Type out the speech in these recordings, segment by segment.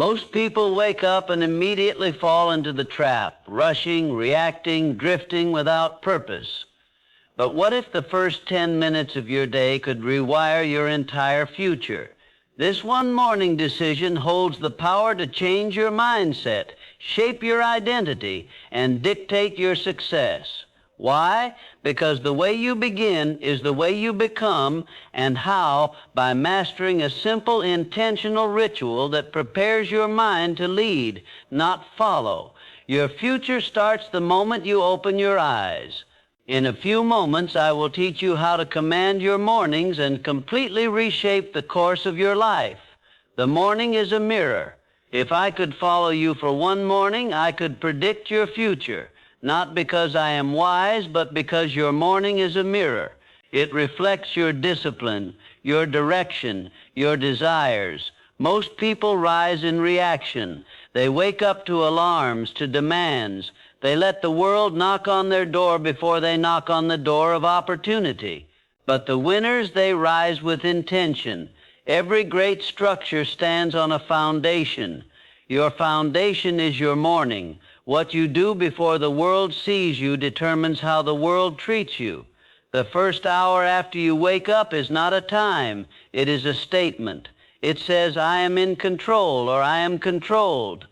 Most people wake up and immediately fall into the trap, rushing, reacting, drifting without purpose. But what if the first 10 minutes of your day could rewire your entire future? This one morning decision holds the power to change your mindset, shape your identity, and dictate your success. Why? Because the way you begin is the way you become, and how? By mastering a simple intentional ritual that prepares your mind to lead, not follow. Your future starts the moment you open your eyes. In a few moments, I will teach you how to command your mornings and completely reshape the course of your life. The morning is a mirror. If I could follow you for one morning, I could predict your future. Not because I am wise, but because your morning is a mirror. It reflects your discipline, your direction, your desires. Most people rise in reaction. They wake up to alarms, to demands. They let the world knock on their door before they knock on the door of opportunity. But the winners, they rise with intention. Every great structure stands on a foundation. Your foundation is your morning. What you do before the world sees you determines how the world treats you. The first hour after you wake up is not a time. It is a statement. It says, I am in control, or I am controlled.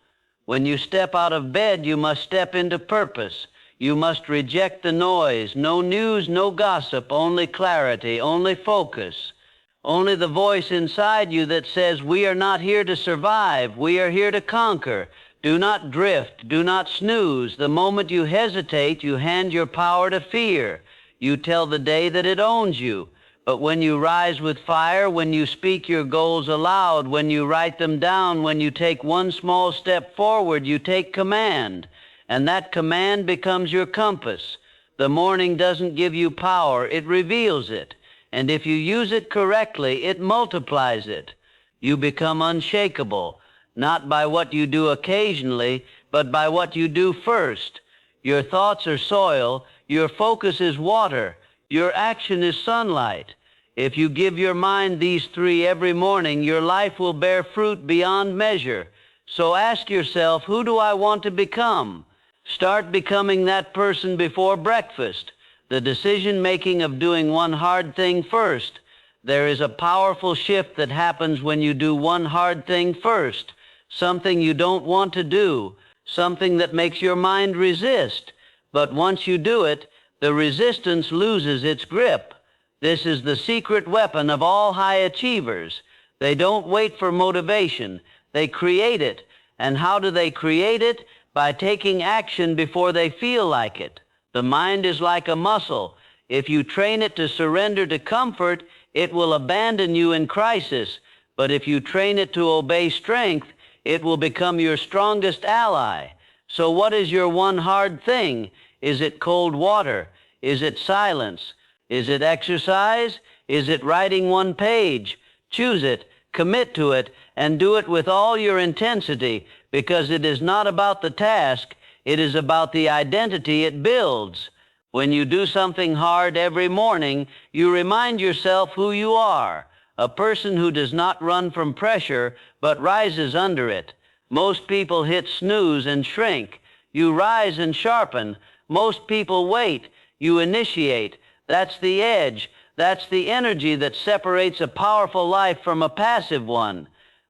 When you step out of bed, you must step into purpose. You must reject the noise. No news, no gossip, only clarity, only focus. Only the voice inside you that says, we are not here to survive. We are here to conquer. Do not drift. Do not snooze. The moment you hesitate, you hand your power to fear. You tell the day that it owns you. But when you rise with fire, when you speak your goals aloud, when you write them down, when you take one small step forward, you take command. And that command becomes your compass. The morning doesn't give you power, it reveals it. And if you use it correctly, it multiplies it. You become unshakable, not by what you do occasionally, but by what you do first. Your thoughts are soil, your focus is water, your action is sunlight. If you give your mind these three every morning, your life will bear fruit beyond measure. So ask yourself, who do I want to become? Start becoming that person before breakfast. The decision-making of doing one hard thing first. There is a powerful shift that happens when you do one hard thing first. Something you don't want to do. Something that makes your mind resist. But once you do it, the resistance loses its grip. This is the secret weapon of all high achievers. They don't wait for motivation. They create it. And how do they create it? By taking action before they feel like it. The mind is like a muscle. If you train it to surrender to comfort, it will abandon you in crisis. But if you train it to obey strength, it will become your strongest ally. So what is your one hard thing? Is it cold water? Is it silence? Is it exercise? Is it writing one page? Choose it, commit to it, and do it with all your intensity, because it is not about the task, it is about the identity it builds. When you do something hard every morning, you remind yourself who you are, a person who does not run from pressure, but rises under it. Most people hit snooze and shrink. You rise and sharpen. Most people wait. You initiate. That's the edge. That's the energy that separates a powerful life from a passive one.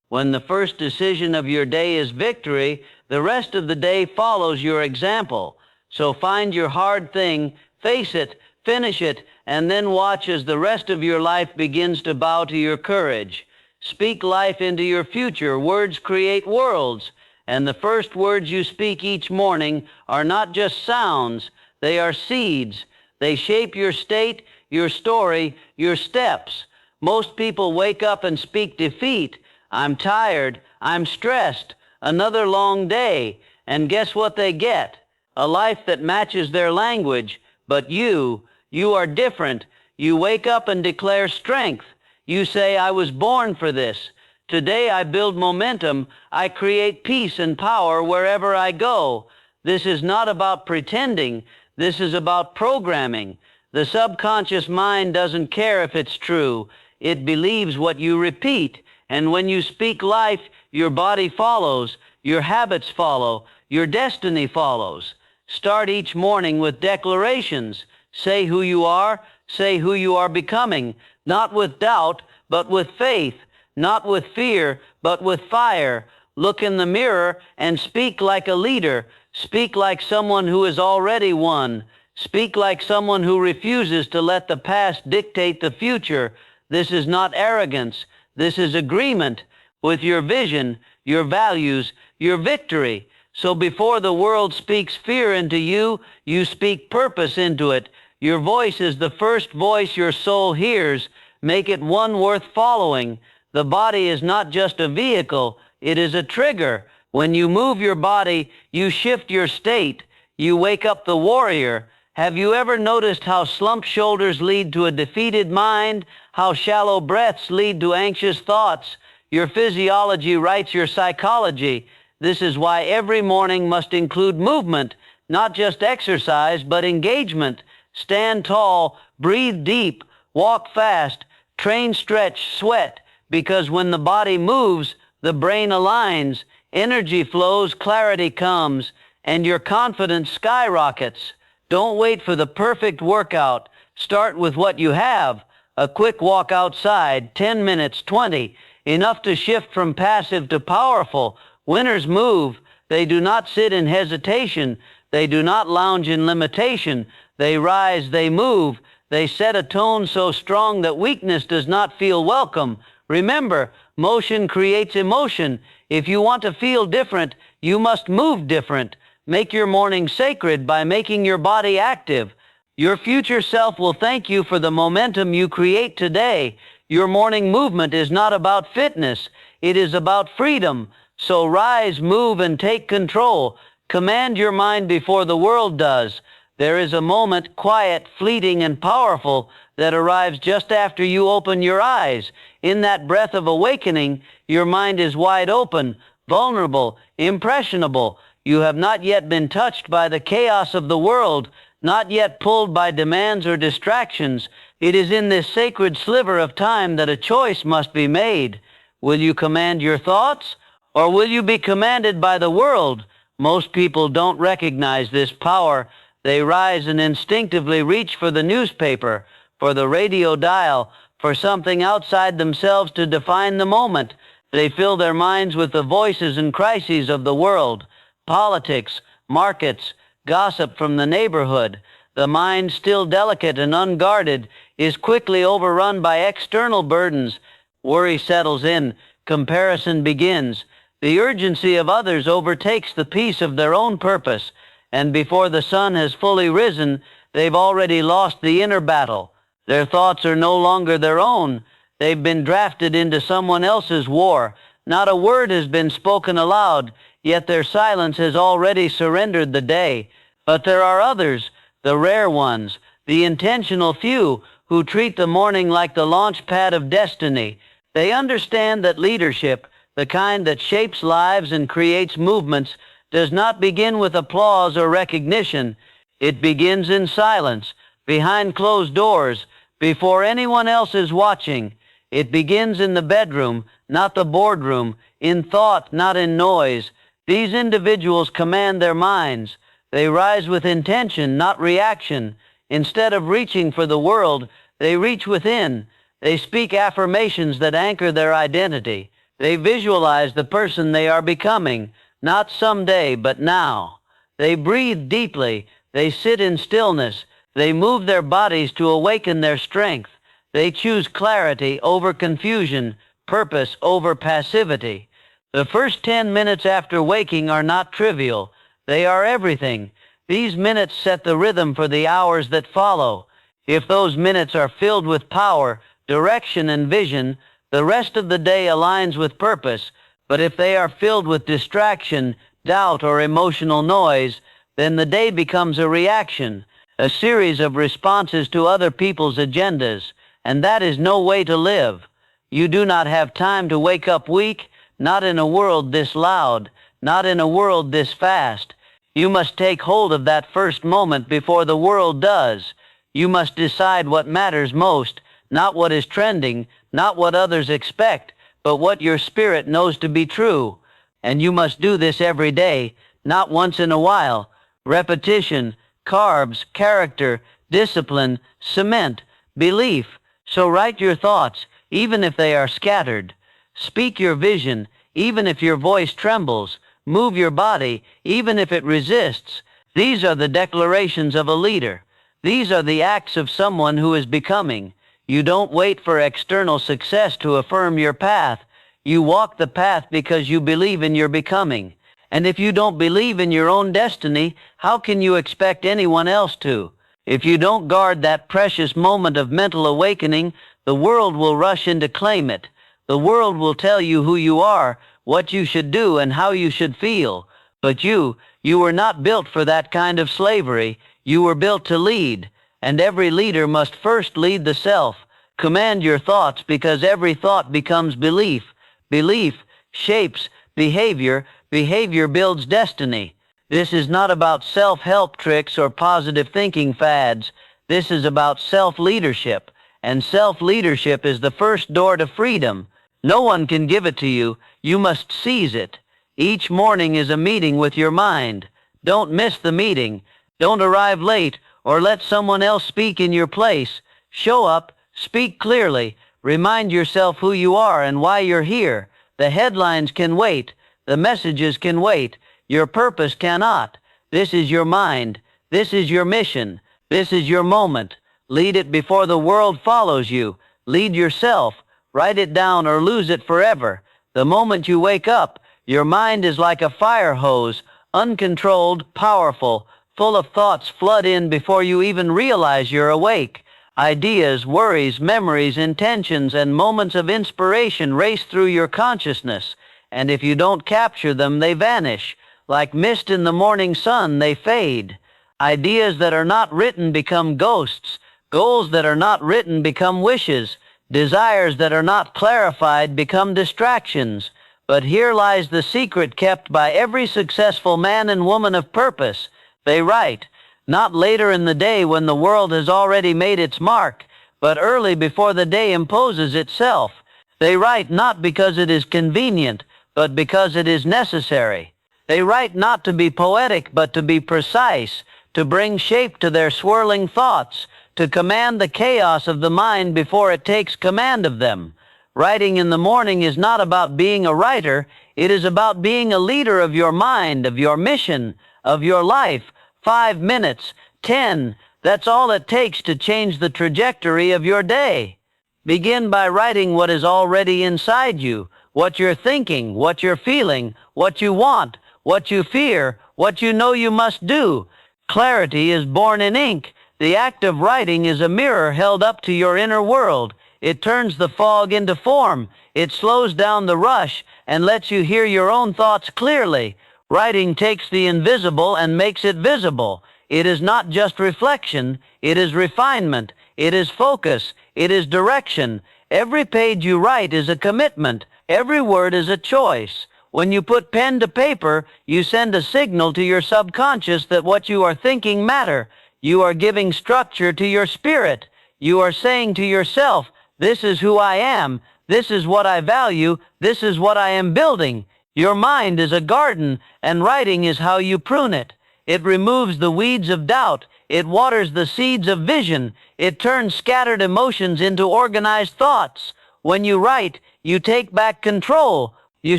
When the first decision of your day is victory, the rest of the day follows your example. So find your hard thing, face it, finish it, and then watch as the rest of your life begins to bow to your courage. Speak life into your future. Words create worlds. And the first words you speak each morning are not just sounds, they are seeds. They shape your state, your story, your steps. Most people wake up and speak defeat. I'm tired, I'm stressed, another long day. And guess what they get? A life that matches their language. But you are different. You wake up and declare strength. You say, I was born for this. Today I build momentum. I create peace and power wherever I go. This is not about pretending. This is about programming. The subconscious mind doesn't care if it's true. It believes what you repeat. And when you speak life, your body follows, your habits follow, your destiny follows. Start each morning with declarations. Say who you are, say who you are becoming, not with doubt, but with faith, not with fear, but with fire. Look in the mirror and speak like a leader. Speak like someone who has already won. Speak like someone who refuses to let the past dictate the future. This is not arrogance. This is agreement with your vision, your values, your victory. So before the world speaks fear into you, you speak purpose into it. Your voice is the first voice your soul hears. Make it one worth following. The body is not just a vehicle, it is a trigger. When you move your body, you shift your state. You wake up the warrior. Have you ever noticed how slumped shoulders lead to a defeated mind? How shallow breaths lead to anxious thoughts? Your physiology writes your psychology. This is why every morning must include movement, not just exercise, but engagement. Stand tall, breathe deep, walk fast, train, stretch, sweat, because when the body moves, the brain aligns, energy flows, clarity comes, and your confidence skyrockets. Don't wait for the perfect workout. Start with what you have. A quick walk outside, 10 minutes, 20, enough to shift from passive to powerful. Winners move. They do not sit in hesitation. They do not lounge in limitation. They rise, they move. They set a tone so strong that weakness does not feel welcome. Remember, motion creates emotion. If you want to feel different, you must move different. Make your morning sacred by making your body active. Your future self will thank you for the momentum you create today. Your morning movement is not about fitness. It is about freedom. So rise, move, and take control. Command your mind before the world does. There is a moment, quiet, fleeting, and powerful, that arrives just after you open your eyes. In that breath of awakening, your mind is wide open, vulnerable, impressionable. You have not yet been touched by the chaos of the world, not yet pulled by demands or distractions. It is in this sacred sliver of time that a choice must be made. Will you command your thoughts, or will you be commanded by the world? Most people don't recognize this power. They rise and instinctively reach for the newspaper, for the radio dial, for something outside themselves to define the moment. They fill their minds with the voices and crises of the world. Politics, markets, gossip from the neighborhood. The mind, still delicate and unguarded, is quickly overrun by external burdens. Worry settles in. Comparison begins. The urgency of others overtakes the peace of their own purpose. And before the sun has fully risen, they've already lost the inner battle. Their thoughts are no longer their own. They've been drafted into someone else's war. Not a word has been spoken aloud, yet their silence has already surrendered the day. But there are others, the rare ones, the intentional few, who treat the morning like the launch pad of destiny. They understand that leadership, the kind that shapes lives and creates movements, does not begin with applause or recognition. It begins in silence, behind closed doors, before anyone else is watching. It begins in the bedroom, not the boardroom, in thought, not in noise. These individuals command their minds. They rise with intention, not reaction. Instead of reaching for the world, they reach within. They speak affirmations that anchor their identity. They visualize the person they are becoming, not someday, but now. They breathe deeply. They sit in stillness. They move their bodies to awaken their strength. They choose clarity over confusion, purpose over passivity. The first 10 minutes after waking are not trivial. They are everything. These minutes set the rhythm for the hours that follow. If those minutes are filled with power, direction, and vision, the rest of the day aligns with purpose. But if they are filled with distraction, doubt, or emotional noise, then the day becomes a reaction, a series of responses to other people's agendas, and that is no way to live. You do not have time to wake up weak, not in a world this loud, not in a world this fast. You must take hold of that first moment before the world does. You must decide what matters most, not what is trending, not what others expect, but what your spirit knows to be true. And you must do this every day, not once in a while. Repetition, carbs, character, discipline, cement, belief. So write your thoughts, even if they are scattered. Speak your vision, even if your voice trembles. Move your body, even if it resists. These are the declarations of a leader. These are the acts of someone who is becoming. You don't wait for external success to affirm your path. You walk the path because you believe in your becoming. And if you don't believe in your own destiny, how can you expect anyone else to? If you don't guard that precious moment of mental awakening, the world will rush in to claim it. The world will tell you who you are, what you should do, and how you should feel. But you were not built for that kind of slavery. You were built to lead. And every leader must first lead the self. Command your thoughts, because every thought becomes belief. Belief shapes behavior. Behavior builds destiny. This is not about self-help tricks or positive thinking fads. This is about self-leadership. And self-leadership is the first door to freedom. No one can give it to you. You must seize it. Each morning is a meeting with your mind. Don't miss the meeting. Don't arrive late or let someone else speak in your place. Show up, speak clearly, remind yourself who you are and why you're here. The headlines can wait. The messages can wait. Your purpose cannot. This is your mind. This is your mission. This is your moment. Lead it before the world follows you. Lead yourself. Write it down or lose it forever. The moment you wake up, your mind is like a fire hose, uncontrolled, powerful, full of thoughts flood in before you even realize you're awake. Ideas, worries, memories, intentions, and moments of inspiration race through your consciousness. And if you don't capture them, they vanish. Like mist in the morning sun, they fade. Ideas that are not written become ghosts. Goals that are not written become wishes. Desires that are not clarified become distractions. But here lies the secret kept by every successful man and woman of purpose. They write, not later in the day when the world has already made its mark, but early before the day imposes itself. They write not because it is convenient, but because it is necessary. They write not to be poetic, but to be precise, to bring shape to their swirling thoughts, to command the chaos of the mind before it takes command of them. Writing in the morning is not about being a writer. It is about being a leader of your mind, of your mission, of your life. 5 minutes, 10, that's all it takes to change the trajectory of your day. Begin by writing what is already inside you, what you're thinking, what you're feeling, what you want, what you fear, what you know you must do. Clarity is born in ink. The act of writing is a mirror held up to your inner world. It turns the fog into form. It slows down the rush and lets you hear your own thoughts clearly. Writing takes the invisible and makes it visible. It is not just reflection. It is refinement. It is focus. It is direction. Every page you write is a commitment. Every word is a choice. When you put pen to paper, you send a signal to your subconscious that what you are thinking matter. You are giving structure to your spirit. You are saying to yourself, this is who I am. This is what I value. This is what I am building. Your mind is a garden, and writing is how you prune it. It removes the weeds of doubt. It waters the seeds of vision. It turns scattered emotions into organized thoughts. When you write, you take back control. You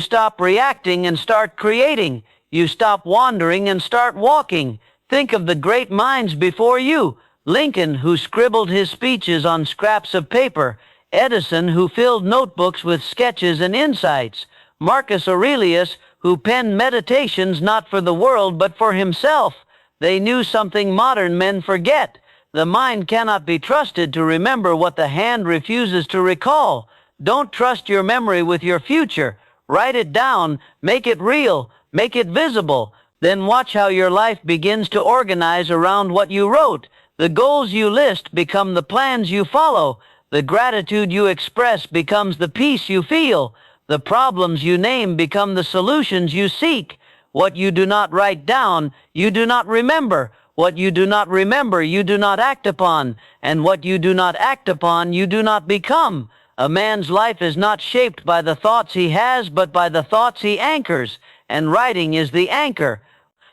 stop reacting and start creating. You stop wandering and start walking. Think of the great minds before you. Lincoln, who scribbled his speeches on scraps of paper. Edison, who filled notebooks with sketches and insights. Marcus Aurelius, who penned meditations not for the world but for himself. They knew something modern men forget. The mind cannot be trusted to remember what the hand refuses to recall. Don't trust your memory with your future. Write it down, make it real, make it visible. Then watch how your life begins to organize around what you wrote. The goals you list become the plans you follow. The gratitude you express becomes the peace you feel. The problems you name become the solutions you seek. What you do not write down, you do not remember. What you do not remember, you do not act upon. And what you do not act upon, you do not become. A man's life is not shaped by the thoughts he has, but by the thoughts he anchors, and writing is the anchor.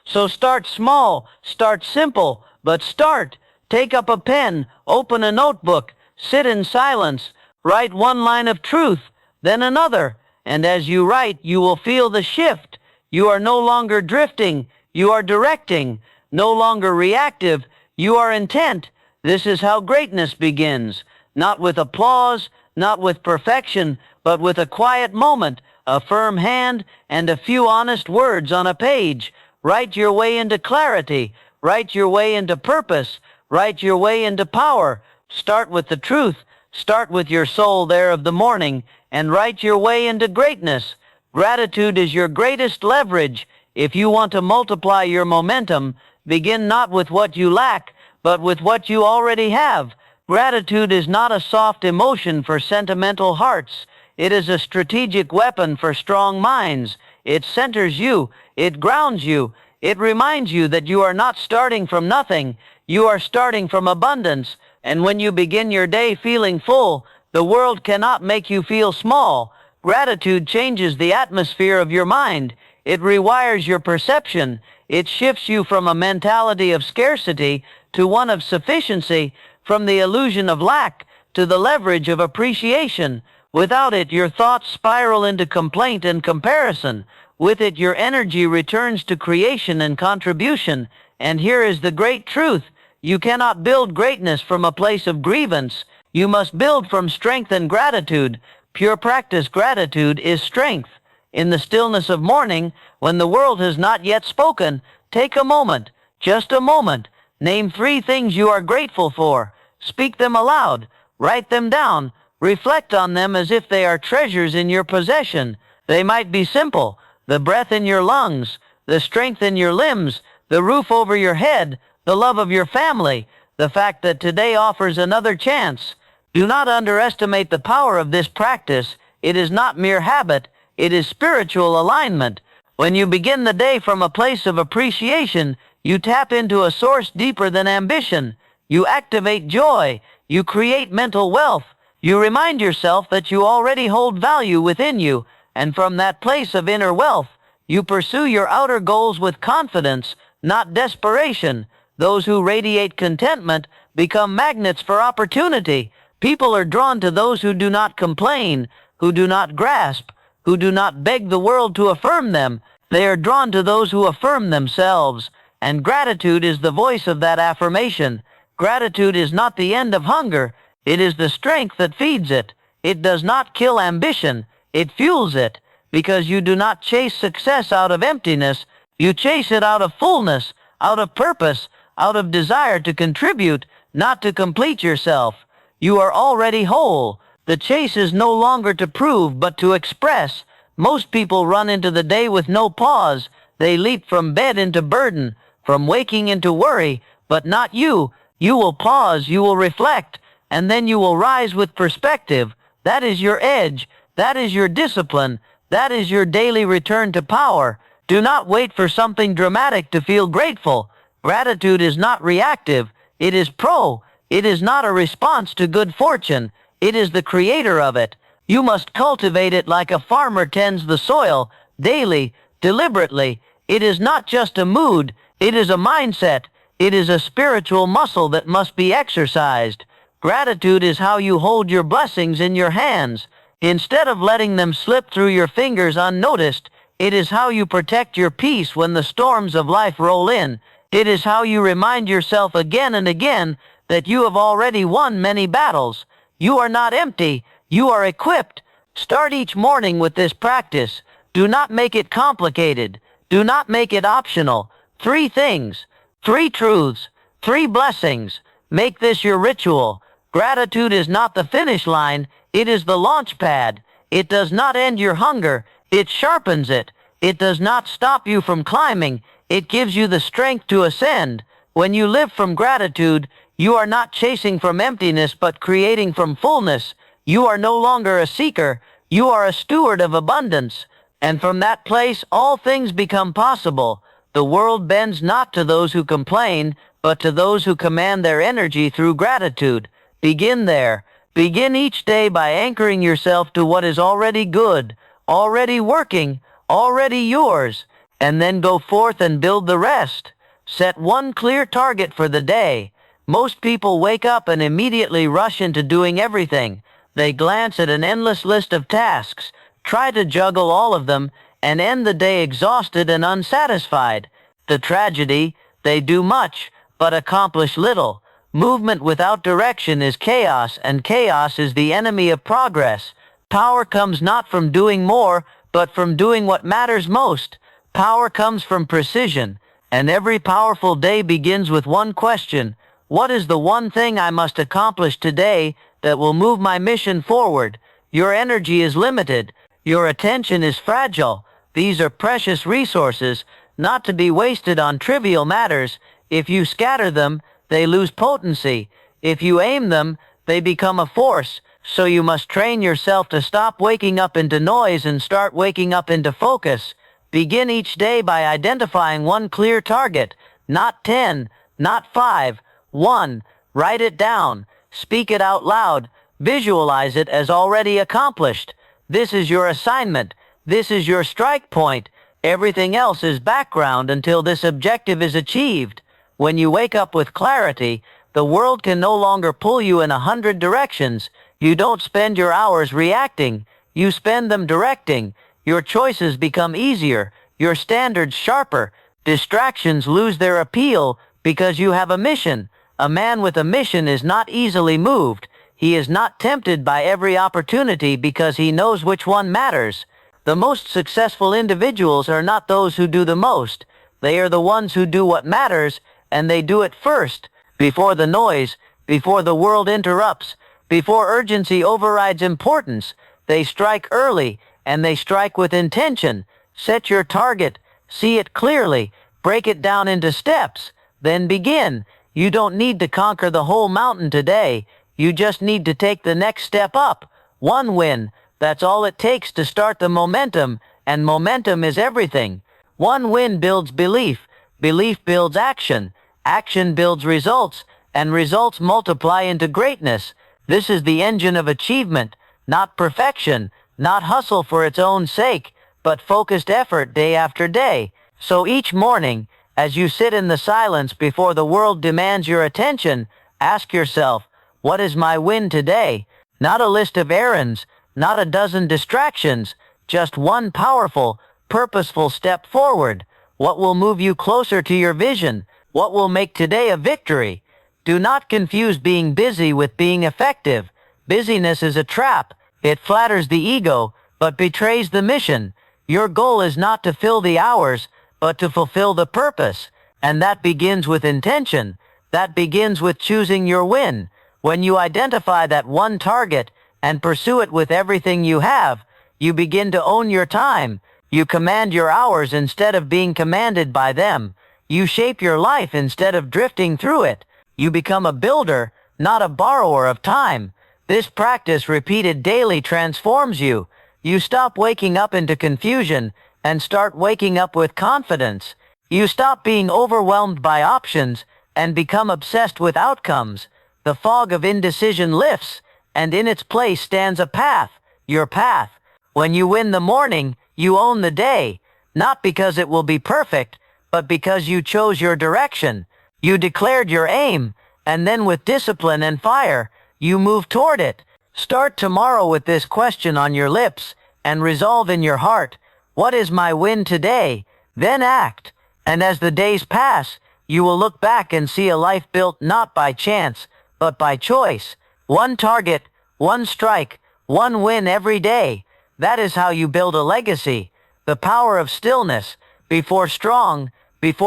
So start small, start simple, but start. Take up a pen, open a notebook, sit in silence, write one line of truth, then another, and as you write, you will feel the shift. You are no longer drifting, you are directing, no longer reactive, you are intent. This is how greatness begins, not with applause, not with perfection, but with a quiet moment, a firm hand, and a few honest words on a page. Write your way into clarity, write your way into purpose, write your way into power. Start with the truth, start with your soul there of the morning, and write your way into greatness. Gratitude is your greatest leverage. If you want to multiply your momentum, begin not with what you lack, but with what you already have. Gratitude is not a soft emotion for sentimental hearts. It is a strategic weapon for strong minds. It centers you. It grounds you. It reminds you that you are not starting from nothing. You are starting from abundance. And when you begin your day feeling full, the world cannot make you feel small. Gratitude changes the atmosphere of your mind. It rewires your perception. It shifts you from a mentality of scarcity to one of sufficiency, from the illusion of lack to the leverage of appreciation. Without it, your thoughts spiral into complaint and comparison. With it, your energy returns to creation and contribution. And here is the great truth. You cannot build greatness from a place of grievance. You must build from strength and gratitude. Pure practice gratitude is strength. In the stillness of morning, when the world has not yet spoken, take a moment, just a moment. Name 3 things you are grateful for. Speak them aloud. Write them down. Reflect on them as if they are treasures in your possession. They might be simple: the breath in your lungs, the strength in your limbs, the roof over your head, the love of your family, the fact that today offers another chance. Do not underestimate the power of this practice. It is not mere habit. It is spiritual alignment. When you begin the day from a place of appreciation, you tap into a source deeper than ambition. You activate joy. You create mental wealth. You remind yourself that you already hold value within you, and from that place of inner wealth, you pursue your outer goals with confidence, not desperation. Those who radiate contentment become magnets for opportunity. People are drawn to those who do not complain, who do not grasp, who do not beg the world to affirm them. They are drawn to those who affirm themselves, and gratitude is the voice of that affirmation. Gratitude is not the end of hunger. It is the strength that feeds it. It does not kill ambition. It fuels it. Because you do not chase success out of emptiness. You chase it out of fullness, out of purpose, out of desire to contribute, not to complete yourself. You are already whole. The chase is no longer to prove, but to express. Most people run into the day with no pause. They leap from bed into burden, from waking into worry, but not you. You will pause, you will reflect, and then you will rise with perspective. That is your edge. That is your discipline. That is your daily return to power. Do not wait for something dramatic to feel grateful. Gratitude is not reactive. It is pro. It is not a response to good fortune. It is the creator of it. You must cultivate it like a farmer tends the soil, daily, deliberately. It is not just a mood. It is a mindset. It is a spiritual muscle that must be exercised. Gratitude is how you hold your blessings in your hands. Instead of letting them slip through your fingers unnoticed, it is how you protect your peace when the storms of life roll in. It is how you remind yourself again and again that you have already won many battles. You are not empty. You are equipped. Start each morning with this practice. Do not make it complicated. Do not make it optional. 3 things, 3 truths, 3 blessings. Make this your ritual. Gratitude is not the finish line. It is the launch pad. It does not end your hunger. It sharpens it. It does not stop you from climbing. It gives you the strength to ascend. When you live from gratitude, you are not chasing from emptiness but creating from fullness. You are no longer a seeker. You are a steward of abundance. And from that place, all things become possible. The world bends not to those who complain, but to those who command their energy through gratitude. Begin there. Begin each day by anchoring yourself to what is already good, already working, already yours, and then go forth and build the rest. Set one clear target for the day. Most people wake up and immediately rush into doing everything. They glance at an endless list of tasks, try to juggle all of them, and end the day exhausted and unsatisfied. The tragedy, they do much, but accomplish little. Movement without direction is chaos, and chaos is the enemy of progress. Power comes not from doing more, but from doing what matters most. Power comes from precision, and every powerful day begins with one question: what is the one thing I must accomplish today that will move my mission forward? Your energy is limited. Your attention is fragile. These are precious resources, not to be wasted on trivial matters. If you scatter them, they lose potency. If you aim them, they become a force. So you must train yourself to stop waking up into noise and start waking up into focus. Begin each day by identifying one clear target, not 10, not 5, 1. Write it down. Speak it out loud. Visualize it as already accomplished. This is your assignment. This is your strike point. Everything else is background until this objective is achieved. When you wake up with clarity, the world can no longer pull you in 100 directions. You don't spend your hours reacting. You spend them directing. Your choices become easier. Your standards sharper. Distractions lose their appeal because you have a mission. A man with a mission is not easily moved. He is not tempted by every opportunity because he knows which one matters. The most successful individuals are not those who do the most. They are the ones who do what matters, and they do it first, before the noise, before the world interrupts, before urgency overrides importance. They strike early, and they strike with intention. Set your target, see it clearly, break it down into steps, then begin. You don't need to conquer the whole mountain today. You just need to take the next step up. One win. That's all it takes to start the momentum, and momentum is everything. One win builds belief. Belief builds action. Action builds results, and results multiply into greatness. This is the engine of achievement, not perfection, not hustle for its own sake, but focused effort day after day. So each morning, as you sit in the silence before the world demands your attention, ask yourself, what is my win today? Not a list of errands, not a dozen distractions, just one powerful, purposeful step forward. What will move you closer to your vision? What will make today a victory? Do not confuse being busy with being effective. Busyness is a trap. It flatters the ego, but betrays the mission. Your goal is not to fill the hours, but to fulfill the purpose. And that begins with intention. That begins with choosing your win. When you identify that one target and pursue it with everything you have, you begin to own your time. You command your hours instead of being commanded by them. You shape your life instead of drifting through it. You become a builder, not a borrower of time. This practice repeated daily transforms you. You stop waking up into confusion and start waking up with confidence. You stop being overwhelmed by options and become obsessed with outcomes. The fog of indecision lifts, and in its place stands a path, your path. When you win the morning, you own the day, not because it will be perfect, but because you chose your direction. You declared your aim, and then with discipline and fire, you move toward it. Start tomorrow with this question on your lips, and resolve in your heart, what is my win today? Then act, and as the days pass, you will look back and see a life built not by chance, but by choice. One target, one strike, one win every day. That is how you build a legacy. The power of stillness, before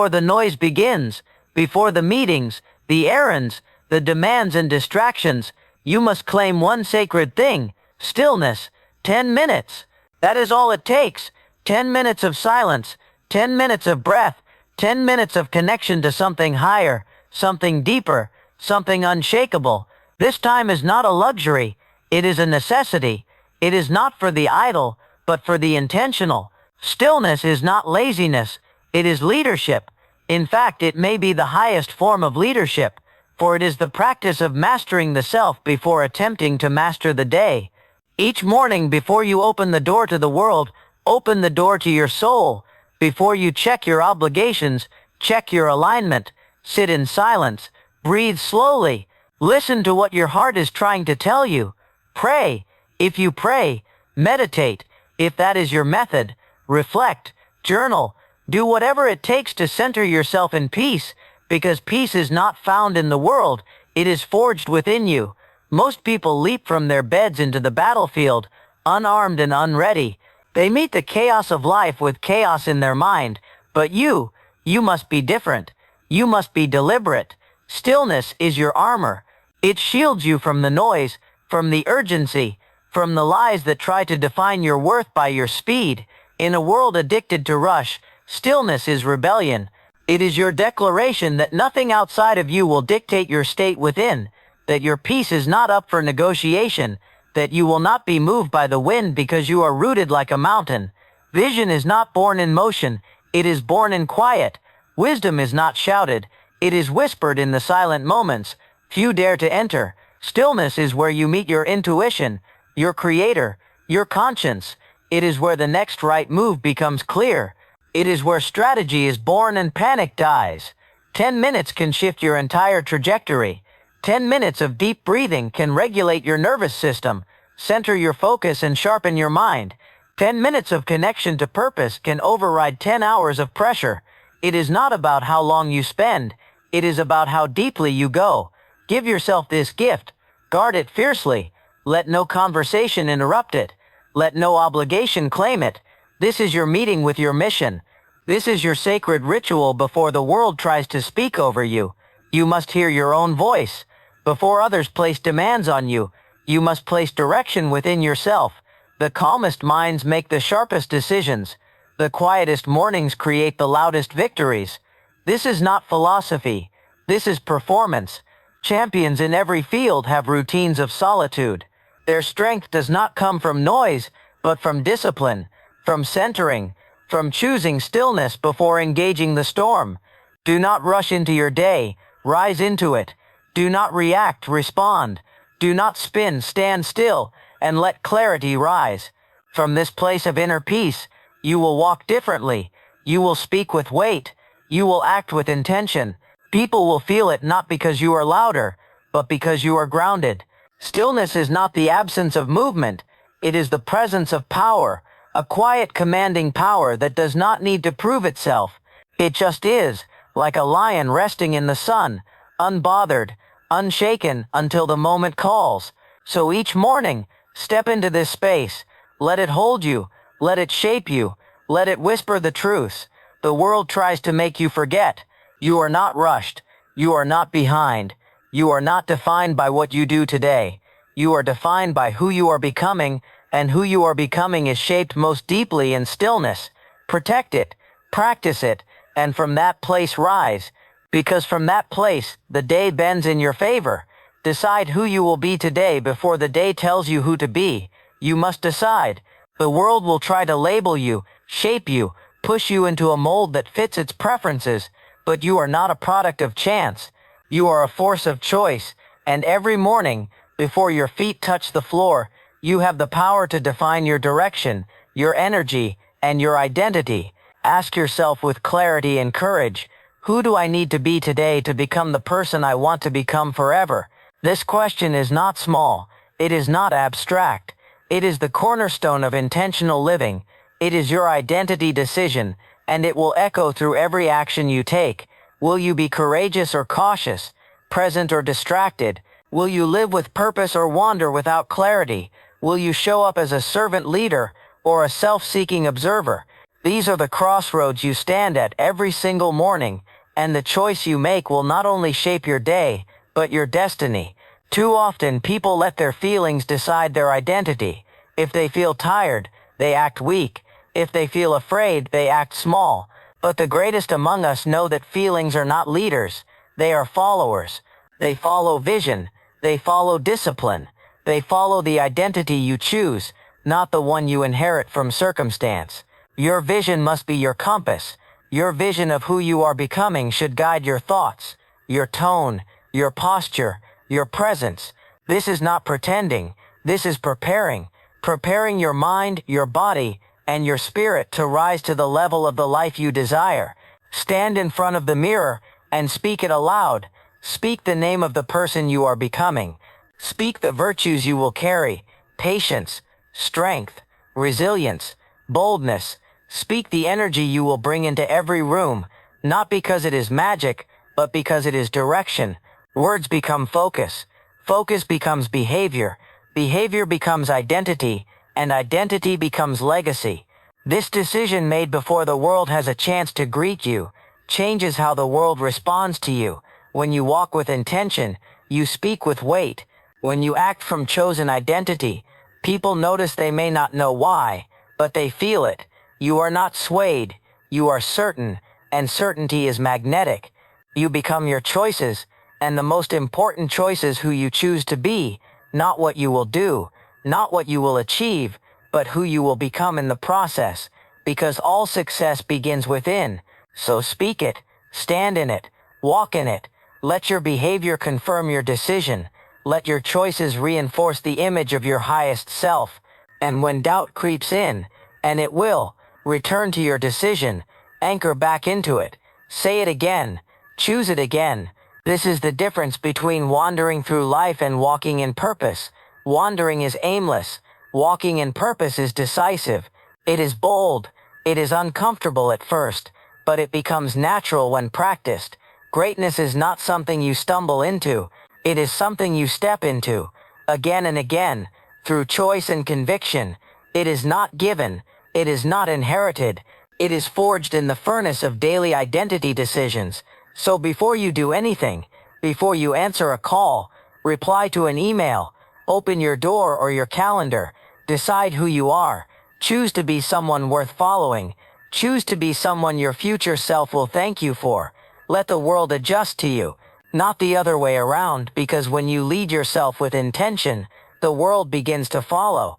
the noise begins, before the meetings, the errands, the demands and distractions, you must claim one sacred thing, stillness. 10 minutes. That is all it takes. 10 minutes of silence, 10 minutes of breath, 10 minutes of connection to something higher, something deeper, something unshakable. This time is not a luxury. It is a necessity. It is not for the idle, but for the intentional. Stillness is not laziness. It is leadership. In fact, it may be the highest form of leadership. for it is the practice of mastering the self before attempting to master the day. Each morning before you open the door to the world, open the door to your soul. Before you check your obligations, check your alignment. Sit in silence. Breathe slowly. Listen to what your heart is trying to tell you. Pray. If you pray, meditate. If that is your method, reflect, journal. Do whatever it takes to center yourself in peace, because peace is not found in the world, it is forged within you. Most people leap from their beds into the battlefield, unarmed and unready. They meet the chaos of life with chaos in their mind, but you must be different. You must be deliberate. Stillness is your armor. It shields you from the noise, from the urgency, from the lies that try to define your worth by your speed. In a world addicted to rush, stillness is rebellion. It is your declaration that nothing outside of you will dictate your state within, that your peace is not up for negotiation, that you will not be moved by the wind because you are rooted like a mountain. Vision is not born in motion, it is born in quiet. Wisdom is not shouted, it is whispered in the silent moments. Few dare to enter. Stillness is where you meet your intuition, your creator, your conscience. It is where the next right move becomes clear. It is where strategy is born and panic dies. 10 minutes can shift your entire trajectory. 10 minutes of deep breathing can regulate your nervous system, center your focus and sharpen your mind. 10 minutes of connection to purpose can override 10 hours of pressure. It is not about how long you spend. It is about how deeply you go. Give yourself this gift. Guard it fiercely. Let no conversation interrupt it. Let no obligation claim it. This is your meeting with your mission. This is your sacred ritual before the world tries to speak over you. You must hear your own voice. Before others place demands on you, you must place direction within yourself. The calmest minds make the sharpest decisions. The quietest mornings create the loudest victories. This is not philosophy. This is performance. Champions in every field have routines of solitude. Their strength does not come from noise, but from discipline, from centering, from choosing stillness before engaging the storm. Do not rush into your day, rise into it. Do not react, respond. Do not spin, stand still, and let clarity rise. From this place of inner peace, you will walk differently. You will speak with weight. You will act with intention. People will feel it not because you are louder, but because you are grounded. Stillness is not the absence of movement. It is the presence of power, a quiet commanding power that does not need to prove itself. It just is, like a lion resting in the sun, unbothered, unshaken until the moment calls. So each morning, step into this space. Let it hold you. Let it shape you. Let it whisper the truth. The world tries to make you forget. You are not rushed. You are not behind. You are not defined by what you do today. You are defined by who you are becoming, and who you are becoming is shaped most deeply in stillness. Protect it. Practice it. And from that place rise. Because from that place, the day bends in your favor. Decide who you will be today before the day tells you who to be. You must decide. The world will try to label you, shape you, push you into a mold that fits its preferences, but you are not a product of chance. You are a force of choice, and every morning, before your feet touch the floor, you have the power to define your direction, your energy, and your identity. Ask yourself with clarity and courage, who do I need to be today to become the person I want to become forever? This question is not small. It is not abstract. It is the cornerstone of intentional living. It is your identity decision, and it will echo through every action you take. Will you be courageous or cautious, present or distracted? Will you live with purpose or wander without clarity? Will you show up as a servant leader or a self-seeking observer? These are the crossroads you stand at every single morning, and the choice you make will not only shape your day, but your destiny. Too often, people let their feelings decide their identity. If they feel tired, they act weak. If they feel afraid, they act small. But the greatest among us know that feelings are not leaders. They are followers. They follow vision. They follow discipline. They follow the identity you choose, not the one you inherit from circumstance. Your vision must be your compass. Your vision of who you are becoming should guide your thoughts, your tone, your posture, your presence. This is not pretending. This is preparing. Preparing your mind, your body, and your spirit to rise to the level of the life you desire. Stand in front of the mirror and speak it aloud. Speak the name of the person you are becoming. Speak the virtues you will carry: patience, strength, resilience, boldness. Speak the energy you will bring into every room, not because it is magic, but because it is direction. Words become focus. Focus becomes behavior. Behavior becomes identity, and identity becomes legacy. This decision made before the world has a chance to greet you changes how the world responds to you. When you walk with intention, you speak with weight. When you act from chosen identity, people notice. They may not know why, but they feel it. You are not swayed, you are certain, and certainty is magnetic. You become your choices, and the most important choice is who you choose to be, not what you will do, not what you will achieve, but who you will become in the process, because all success begins within. So speak it, stand in it, walk in it. Let your behavior confirm your decision. Let your choices reinforce the image of your highest self. And when doubt creeps in, and it will, return to your decision, anchor back into it, say it again, choose it again. This is the difference between wandering through life and walking in purpose. Wandering is aimless. Walking in purpose is decisive. It is bold. It is uncomfortable at first, but it becomes natural when practiced. Greatness is not something you stumble into. It is something you step into, again and again, through choice and conviction. It is not given. It is not inherited. It is forged in the furnace of daily identity decisions. So before you do anything, before you answer a call, reply to an email, open your door or your calendar, decide who you are. Choose to be someone worth following. Choose to be someone your future self will thank you for. Let the world adjust to you, not the other way around, because when you lead yourself with intention, the world begins to follow.